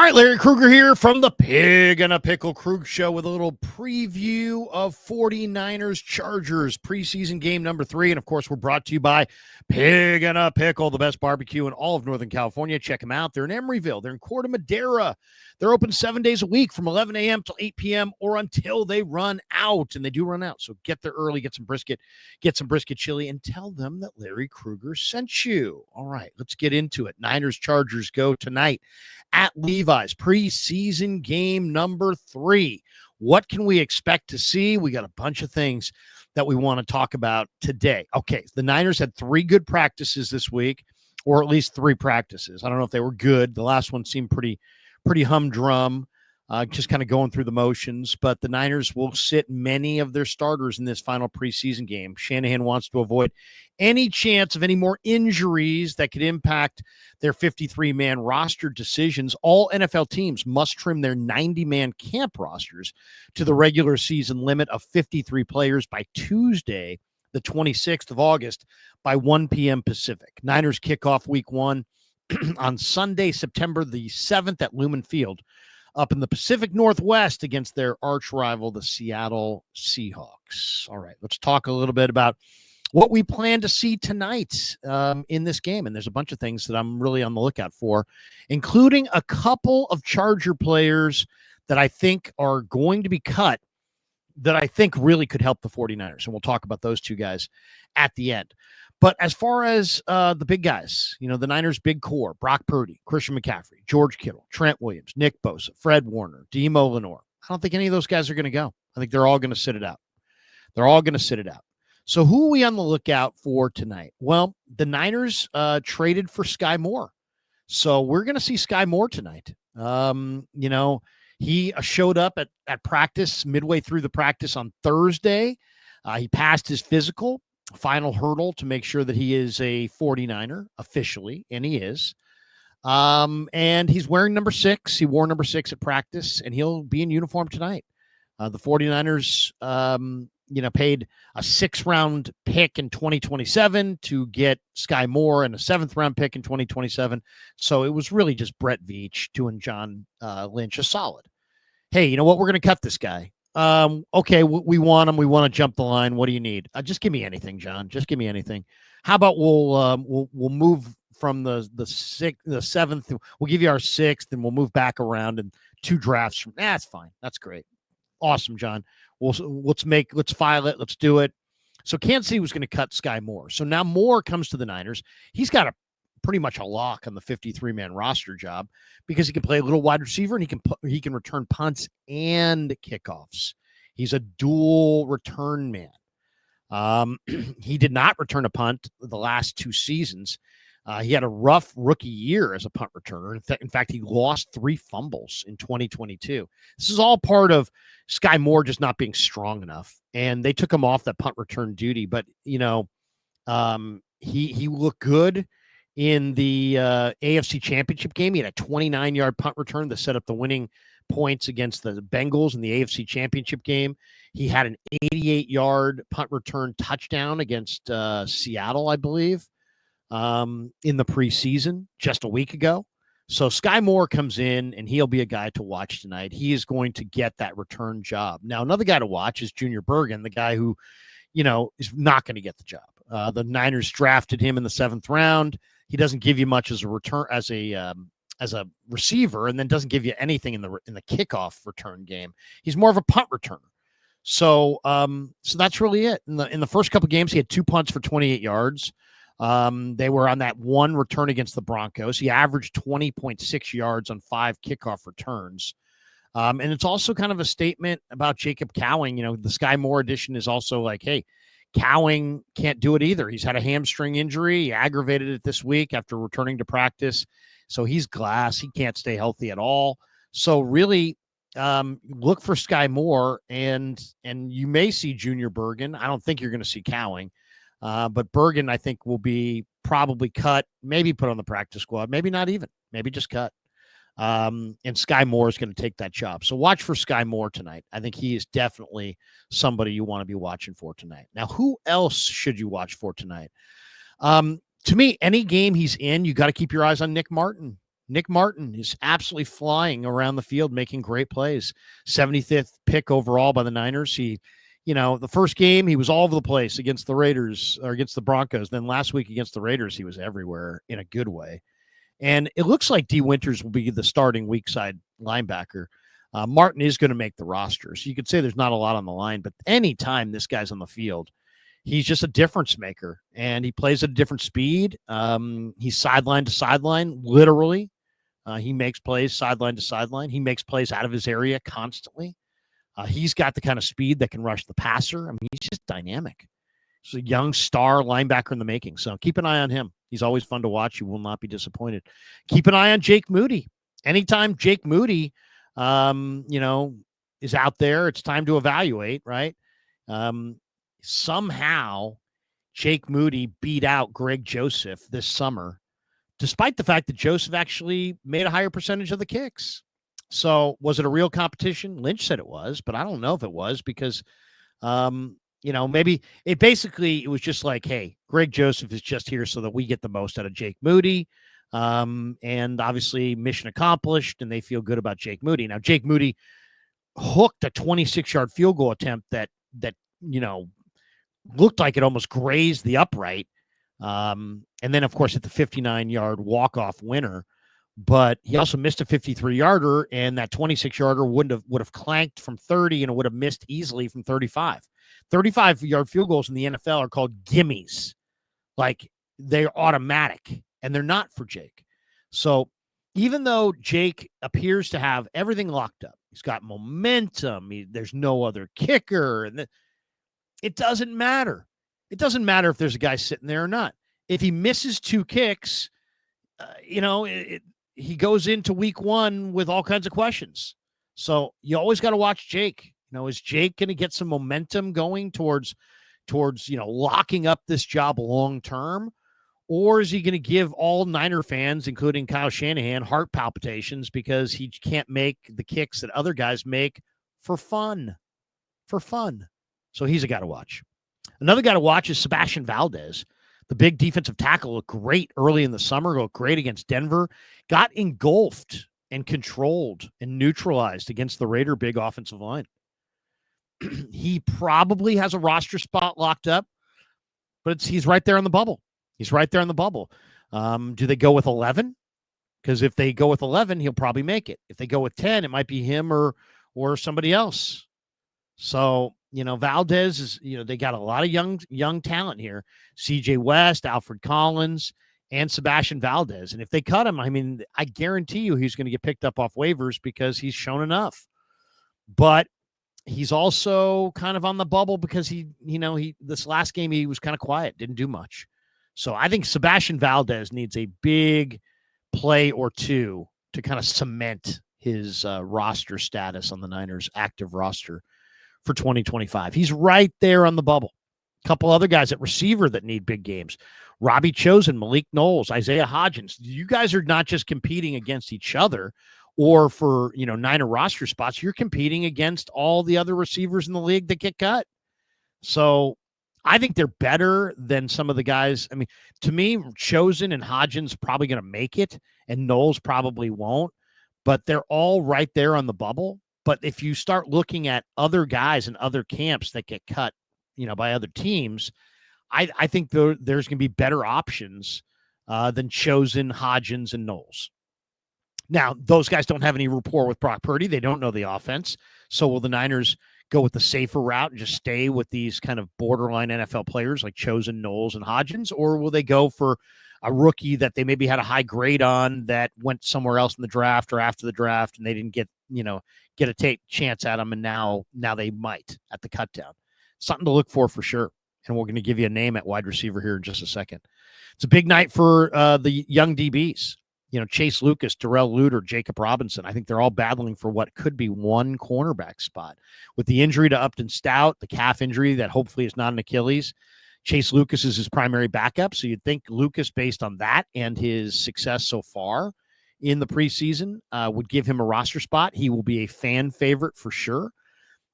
right, Larry Krueger here from the Pig and a Pickle Krug Show with a little preview of 49ers Chargers preseason game number 3. And, of course, we're brought to you by Pig and a Pickle, the best barbecue in all of Northern California. Check them out. They're in Emeryville. They're in Corte Madera. They're open 7 days a week from 11 a.m. till 8 p.m. or until they run out. And they do run out. So get there early, get some brisket chili, and tell them that Larry Krueger sent you. All right, let's get into it. Niners Chargers go tonight at Levi's, preseason game number 3. What can we expect to see? We got a bunch of things that we want to talk about today. Okay, the Niners had 3 good practices this week, or at least 3 practices. I don't know if they were good. The last one seemed pretty humdrum, just kind of going through the motions. But the Niners will sit many of their starters in this final preseason game. Shanahan wants to avoid any chance of any more injuries that could impact their 53-man roster decisions. All NFL teams must trim their 90-man camp rosters to the regular season limit of 53 players by Tuesday, the 26th of August, by 1 p.m. Pacific. Niners kick off week 1 on Sunday, September the 7th at Lumen Field up in the Pacific Northwest against their arch rival, the Seattle Seahawks. All right, let's talk a little bit about what we plan to see tonight in this game. And there's a bunch of things that I'm really on the lookout for, including a couple of Charger players that I think are going to be cut that I think really could help the 49ers. And we'll talk about those 2 guys at the end. But as far as the big guys, you know, the Niners' big core, Brock Purdy, Christian McCaffrey, George Kittle, Trent Williams, Nick Bosa, Fred Warner, Demo Lenore. I don't think any of those guys are going to go. I think they're all going to sit it out. So who are we on the lookout for tonight? Well, the Niners traded for Skyy Moore. So we're going to see Skyy Moore tonight. You know, he showed up at practice midway through the practice on Thursday. He passed his physical. Final hurdle to make sure that he is a 49er officially, and he is. And he's wearing number 6. He wore number 6 at practice, and he'll be in uniform tonight. The 49ers, paid a 6th-round pick in 2027 to get Skyy Moore and a 7th-round pick in 2027. So it was really just Brett Veach doing John Lynch a solid. Hey, you know what? We're going to cut this guy. Okay, we want him. We want to jump the line. What do you need? Just give me anything, John. Just give me anything. How about we'll move from the 7th. We'll give you our 6th, and we'll move back around and 2 drafts from. That's fine. That's great. Awesome, John. Let's file it. Let's do it. So Kansas City was going to cut Skyy Moore. So now Moore comes to the Niners. He's got pretty much a lock on the 53-man roster job because he can play a little wide receiver and he can return punts and kickoffs. He's a dual return man. He did not return a punt the last 2 seasons. He had a rough rookie year as a punt returner. In fact, he lost 3 fumbles in 2022. This is all part of Skyy Moore just not being strong enough, and they took him off that punt return duty. But he looked good in the AFC Championship game. He had a 29-yard punt return that set up the winning points against the Bengals in the AFC Championship game. He had an 88-yard punt return touchdown against Seattle, I believe, in the preseason just a week ago. So Skyy Moore comes in, and he'll be a guy to watch tonight. He is going to get that return job. Now, another guy to watch is Junior Bergen, the guy who, is not going to get the job. The Niners drafted him in the 7th round. He doesn't give you much as a return as a receiver, and then doesn't give you anything in the kickoff return game. He's more of a punt returner. So that's really it. In the first couple games, he had 2 punts for 28 yards. They were on that 1 return against the Broncos. He averaged 20.6 yards on 5 kickoff returns. And it's also kind of a statement about Jacob Cowing. The Skyy Moore edition is also like, hey, Cowing can't do it either. He's had a hamstring injury. He aggravated it this week after returning to practice. So he's glass. He can't stay healthy at all. So really look for Skyy Moore, and you may see Junior Bergen. I don't think you're going to see Cowing. But Bergen, I think, will be probably cut, maybe put on the practice squad, maybe not even, maybe just cut. And Skyy Moore is going to take that job. So watch for Skyy Moore tonight. I think he is definitely somebody you want to be watching for tonight. Now, who else should you watch for tonight? To me, any game he's in, you got to keep your eyes on Nick Martin. Nick Martin is absolutely flying around the field, making great plays. 75th pick overall by the Niners. The first game, he was all over the place against the Raiders or against the Broncos. Then last week against the Raiders, he was everywhere in a good way. And it looks like D. Winters will be the starting weak side linebacker. Martin is going to make the roster. So you could say there's not a lot on the line, but anytime this guy's on the field, he's just a difference maker, and he plays at a different speed. He's sideline to sideline, literally. He makes plays sideline to sideline. He makes plays out of his area constantly. He's got the kind of speed that can rush the passer. I mean, he's just dynamic. He's a young star linebacker in the making. So keep an eye on him. He's always fun to watch. You will not be disappointed. Keep an eye on Jake Moody. Anytime Jake Moody, is out there, it's time to evaluate, right? Somehow Jake Moody beat out Greg Joseph this summer, despite the fact that Joseph actually made a higher percentage of the kicks. So was it a real competition? Lynch said it was, but I don't know if it was because, maybe it was just like, hey, Greg Joseph is just here so that we get the most out of Jake Moody. And obviously mission accomplished, and they feel good about Jake Moody. Now, Jake Moody hooked a 26-yard field goal attempt that looked like it almost grazed the upright. And then, of course, at the 59-yard walk-off winner. But he also missed a 53-yarder, and that 26-yarder would have clanked from 30, and it would have missed easily from 35. 35-yard field goals in the NFL are called gimmies. Like, they're automatic, and they're not for Jake. So even though Jake appears to have everything locked up, he's got momentum, there's no other kicker, and it doesn't matter. It doesn't matter if there's a guy sitting there or not. If he misses 2 kicks, he goes into week 1 with all kinds of questions. So you always got to watch Jake. Is Jake going to get some momentum going towards locking up this job long term? Or is he going to give all Niner fans, including Kyle Shanahan, heart palpitations because he can't make the kicks that other guys make for fun? So he's a guy to watch. Another guy to watch is Sebastian Valdez. The big defensive tackle looked great early in the summer, looked great against Denver, got engulfed and controlled and neutralized against the Raider big offensive line. He probably has a roster spot locked up, but he's right there on the bubble. Do they go with 11? Because if they go with 11, he'll probably make it. If they go with 10, it might be him or somebody else. So, Valdez is, they got a lot of young talent here. CJ West, Alfred Collins, and Sebastian Valdez. And if they cut him, I guarantee you he's going to get picked up off waivers because he's shown enough. But he's also kind of on the bubble because this last game he was kind of quiet, didn't do much. So I think Sebastian Valdez needs a big play or two to kind of cement his roster status on the Niners active roster for 2025. He's right there on the bubble. A couple other guys at receiver that need big games. Robbie Chosen, Malik Knowles, Isaiah Hodgins. You guys are not just competing against each other or for, Niner roster spots. You're competing against all the other receivers in the league that get cut. So I think they're better than some of the guys. To me, Chosen and Hodgins probably going to make it, and Knowles probably won't. But they're all right there on the bubble. But if you start looking at other guys in other camps that get cut, by other teams, I think there's going to be better options than Chosen, Hodgins, and Knowles. Now, those guys don't have any rapport with Brock Purdy. They don't know the offense. So will the Niners go with the safer route and just stay with these kind of borderline NFL players like Chosen, Knowles, and Hodgins? Or will they go for a rookie that they maybe had a high grade on that went somewhere else in the draft or after the draft and they didn't get a chance at them, and now they might at the cut down? Something to look for sure. And we're going to give you a name at wide receiver here in just a second. It's a big night for the young DBs. Chase Lucas, Darrell Luter, Jacob Robinson. I think they're all battling for what could be one cornerback spot. With the injury to Upton Stout, the calf injury that hopefully is not an Achilles, Chase Lucas is his primary backup. So you'd think Lucas, based on that and his success so far in the preseason, would give him a roster spot. He will be a fan favorite for sure.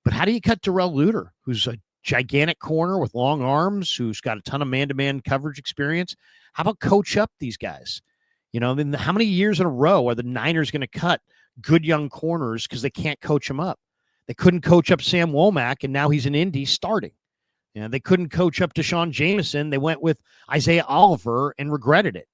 But how do you cut Darrell Luter, who's a gigantic corner with long arms, who's got a ton of man-to-man coverage experience? How about coach up these guys? I mean, how many years in a row are the Niners going to cut good young corners because they can't coach them up? They couldn't coach up Sam Womack, and now he's in Indy starting. They couldn't coach up Deshaun Jameson. They went with Isaiah Oliver and regretted it.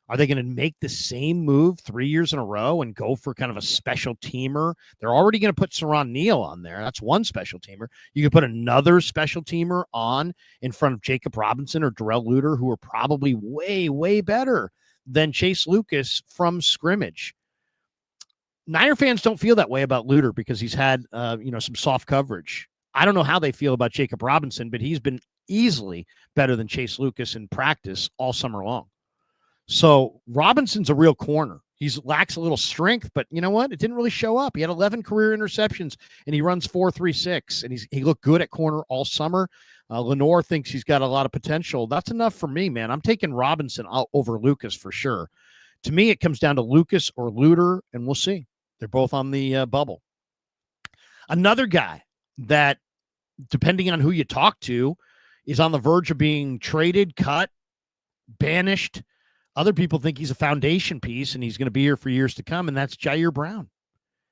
Are they going to make the same move 3 years in a row and go for kind of a special teamer? They're already going to put Saron Neal on there. That's one special teamer. You could put another special teamer on in front of Jacob Robinson or Darrell Luter, who are probably way, way better than Chase Lucas from scrimmage. Niner fans don't feel that way about Luter because he's had, some soft coverage. I don't know how they feel about Jacob Robinson, but he's been easily better than Chase Lucas in practice all summer long. So Robinson's a real corner. He lacks a little strength, but you know what? It didn't really show up. He had 11 career interceptions, and he runs 4.36, and he looked good at corner all summer. Lenore thinks he's got a lot of potential. That's enough for me, man. I'm taking Robinson over Lucas for sure. To me, it comes down to Lucas or Luter, and we'll see. They're both on the bubble. Another guy that, depending on who you talk to, is on the verge of being traded, cut, banished. Other people think he's a foundation piece and he's going to be here for years to come, and that's Jair Brown.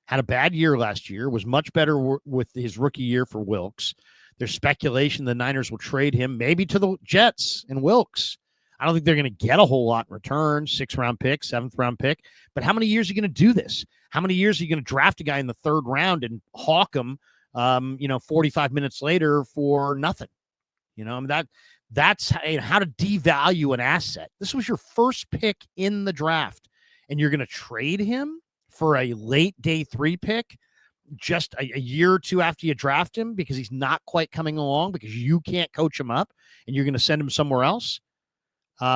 Had a bad year last year, was much better with his rookie year for Wilkes. There's speculation the Niners will trade him maybe to the Jets and Wilkes. I don't think they're going to get a whole lot in return, 6th-round pick, 7th-round pick. But how many years are you going to do this? How many years are you going to draft a guy in the 3rd round and hawk him, 45 minutes later for nothing? I mean, that's how to devalue an asset. This was your first pick in the draft, and you're going to trade him for a late day 3 pick just a year or two after you draft him because he's not quite coming along because you can't coach him up, and you're going to send him somewhere else.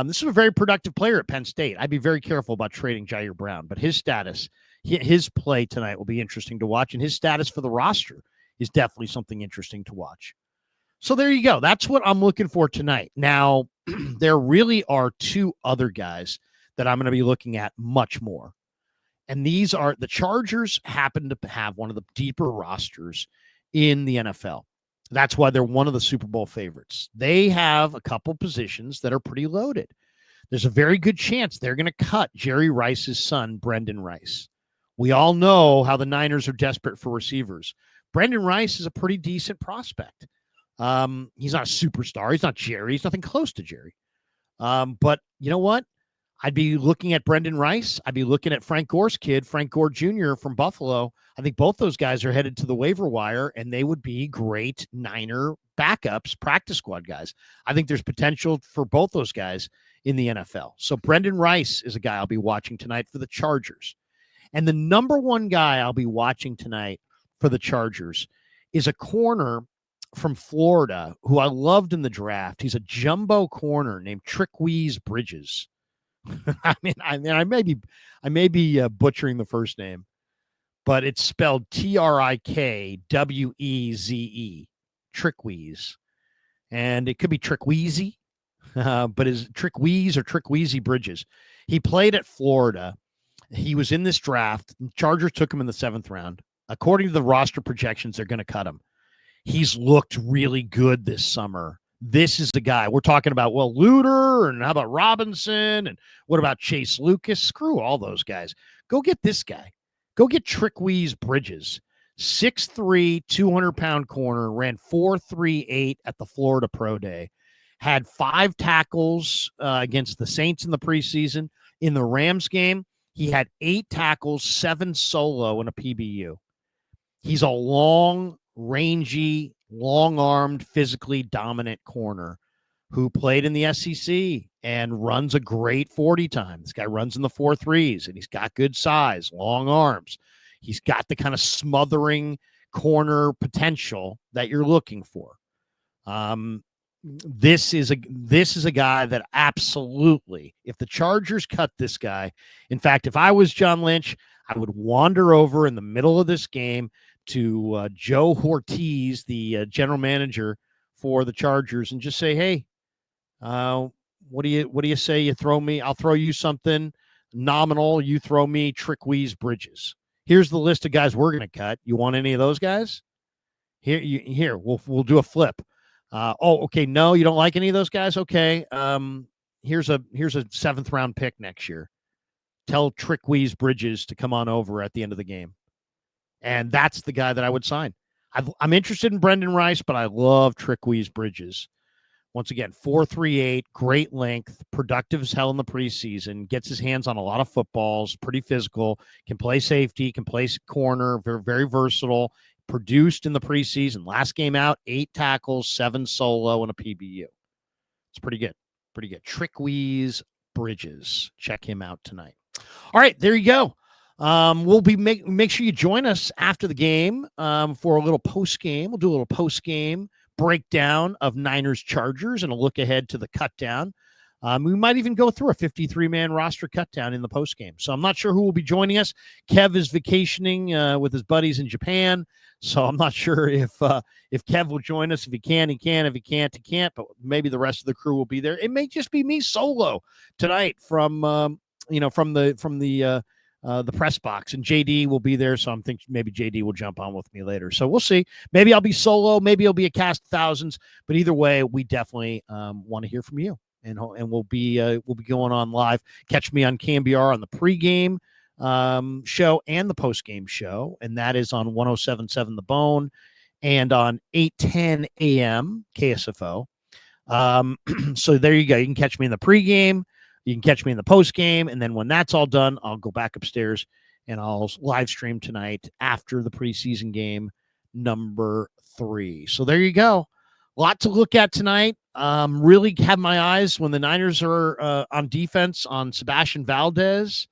This is a very productive player at Penn State. I'd be very careful about trading Jair Brown, but his status, his play tonight will be interesting to watch, and his status for the roster is definitely something interesting to watch. So there you go. That's what I'm looking for tonight. Now, there really are 2 other guys that I'm going to be looking at much more. And these are the Chargers happen to have one of the deeper rosters in the NFL. That's why they're one of the Super Bowl favorites. They have a couple positions that are pretty loaded. There's a very good chance they're going to cut Jerry Rice's son, Brendan Rice. We all know how the Niners are desperate for receivers. Brendan Rice is a pretty decent prospect. He's not a superstar. He's not Jerry. He's nothing close to Jerry. But you know what? I'd be looking at Brendan Rice. I'd be looking at Frank Gore's kid, Frank Gore Jr. from Buffalo. I think both those guys are headed to the waiver wire, and they would be great Niner backups, practice squad guys. I think there's potential for both those guys in the NFL. So Brendan Rice is a guy I'll be watching tonight for the Chargers. And the number 1 guy I'll be watching tonight for the Chargers is a corner from Florida who I loved in the draft. He's a jumbo corner named Trickwise Bridges. I may be butchering the first name, but it's spelled Trickweze, Trickwise, and it could be Trickwise, but is Trickwise or Trickwise Bridges? He played at Florida. He was in this draft. Chargers took him in the 7th round. According to the roster projections, they're going to cut him. He's looked really good this summer. This is the guy we're talking about. Well, Luter, and how about Robinson? And what about Chase Lucas? Screw all those guys. Go get this guy. Go get Trickwise Bridges. 6'3", 200-pound corner, ran 4.38 at the Florida Pro Day. Had 5 tackles against the Saints in the preseason. In the Rams game, he had 8 tackles, 7 solo, and a PBU. He's a long, rangy, long-armed, physically dominant corner who played in the SEC and runs a great 40 time. This guy runs in the 4.3s, and he's got good size, long arms. He's got the kind of smothering corner potential that you're looking for. This is a guy that absolutely, if the Chargers cut this guy, in fact, if I was John Lynch, I would wander over in the middle of this game to Joe Ortiz, the general manager for the Chargers, and just say, "Hey, what do you say? You throw me, I'll throw you something nominal. You throw me Trickwise Bridges. Here's the list of guys we're going to cut. You want any of those guys? Here, we'll do a flip. Okay, no, you don't like any of those guys. Okay, here's a 7th round pick next year. tell Trickwise Bridges to come on over at the end of the game. And that's the guy that I would sign. I'm interested in Brendan Rice, but I love Trickwise Bridges. Once again, 4.38, great length, productive as hell in the preseason, gets his hands on a lot of footballs, pretty physical, can play safety, can play corner, very, very versatile, produced in the preseason. Last game out, 8 tackles, 7 solo, and a PBU. It's pretty good. Pretty good. Trickwise Bridges. Check him out tonight. All right, there you go. We'll be make sure you join us after the game for a little post game. We'll do a little post game breakdown of Niners Chargers and a look ahead to the cut down. We might even go through a 53-man roster cut down in the post game. So I'm not sure who will be joining us. Kev is vacationing with his buddies in Japan, so I'm not sure if Kev will join us. If he can, he can. If he can't, he can't. But maybe the rest of the crew will be there. It may just be me solo tonight from the press box, and JD will be there. So I'm thinking maybe JD will jump on with me later. So we'll see. Maybe I'll be solo. Maybe it'll be a cast of thousands. But either way, we definitely want to hear from you, and we'll be going on live. Catch me on KMBR on the pregame show and the postgame show, and that is on 107.7 The Bone and on 8:10 a.m. KSFO. So there you go. You can catch me in the pregame. You can catch me in the post game, and then when that's all done, I'll go back upstairs and I'll live stream tonight after the preseason game number 3. So there you go. A lot to look at tonight. Really have my eyes when the Niners are on defense on Sebastian Valdez.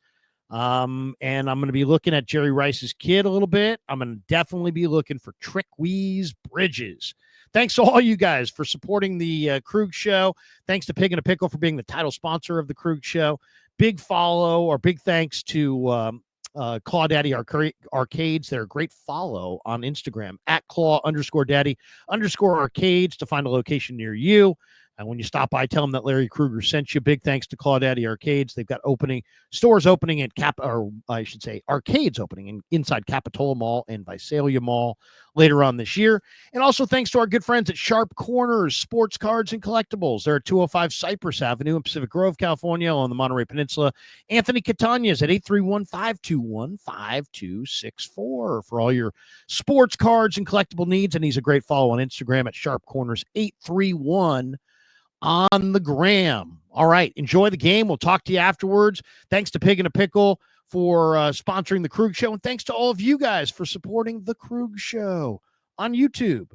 And I'm going to be looking at Jerry Rice's kid a little bit. I'm going to definitely be looking for Trickwise Bridges. Thanks to all you guys for supporting the Krug Show. Thanks to Pig and a Pickle for being the title sponsor of the Krug Show. Big thanks to Claw Daddy Arcades. They're a great follow on Instagram at Claw_Daddy_Arcades to find a location near you. And when you stop by, tell them that Larry Krueger sent you. Big thanks to Claw Daddy Arcades. They've got stores opening at arcades opening inside Capitola Mall and Visalia Mall later on this year. And also thanks to our good friends at Sharp Corners Sports Cards and Collectibles. They're at 205 Cypress Avenue in Pacific Grove, California on the Monterey Peninsula. Anthony Catania's at 831-521-5264 for all your sports cards and collectible needs. And he's a great follow on Instagram at Sharp Corners 831 on the gram. All right. Enjoy the game. We'll talk to you afterwards. Thanks to Pig and a Pickle for sponsoring the Krug Show. And thanks to all of you guys for supporting the Krug Show on YouTube.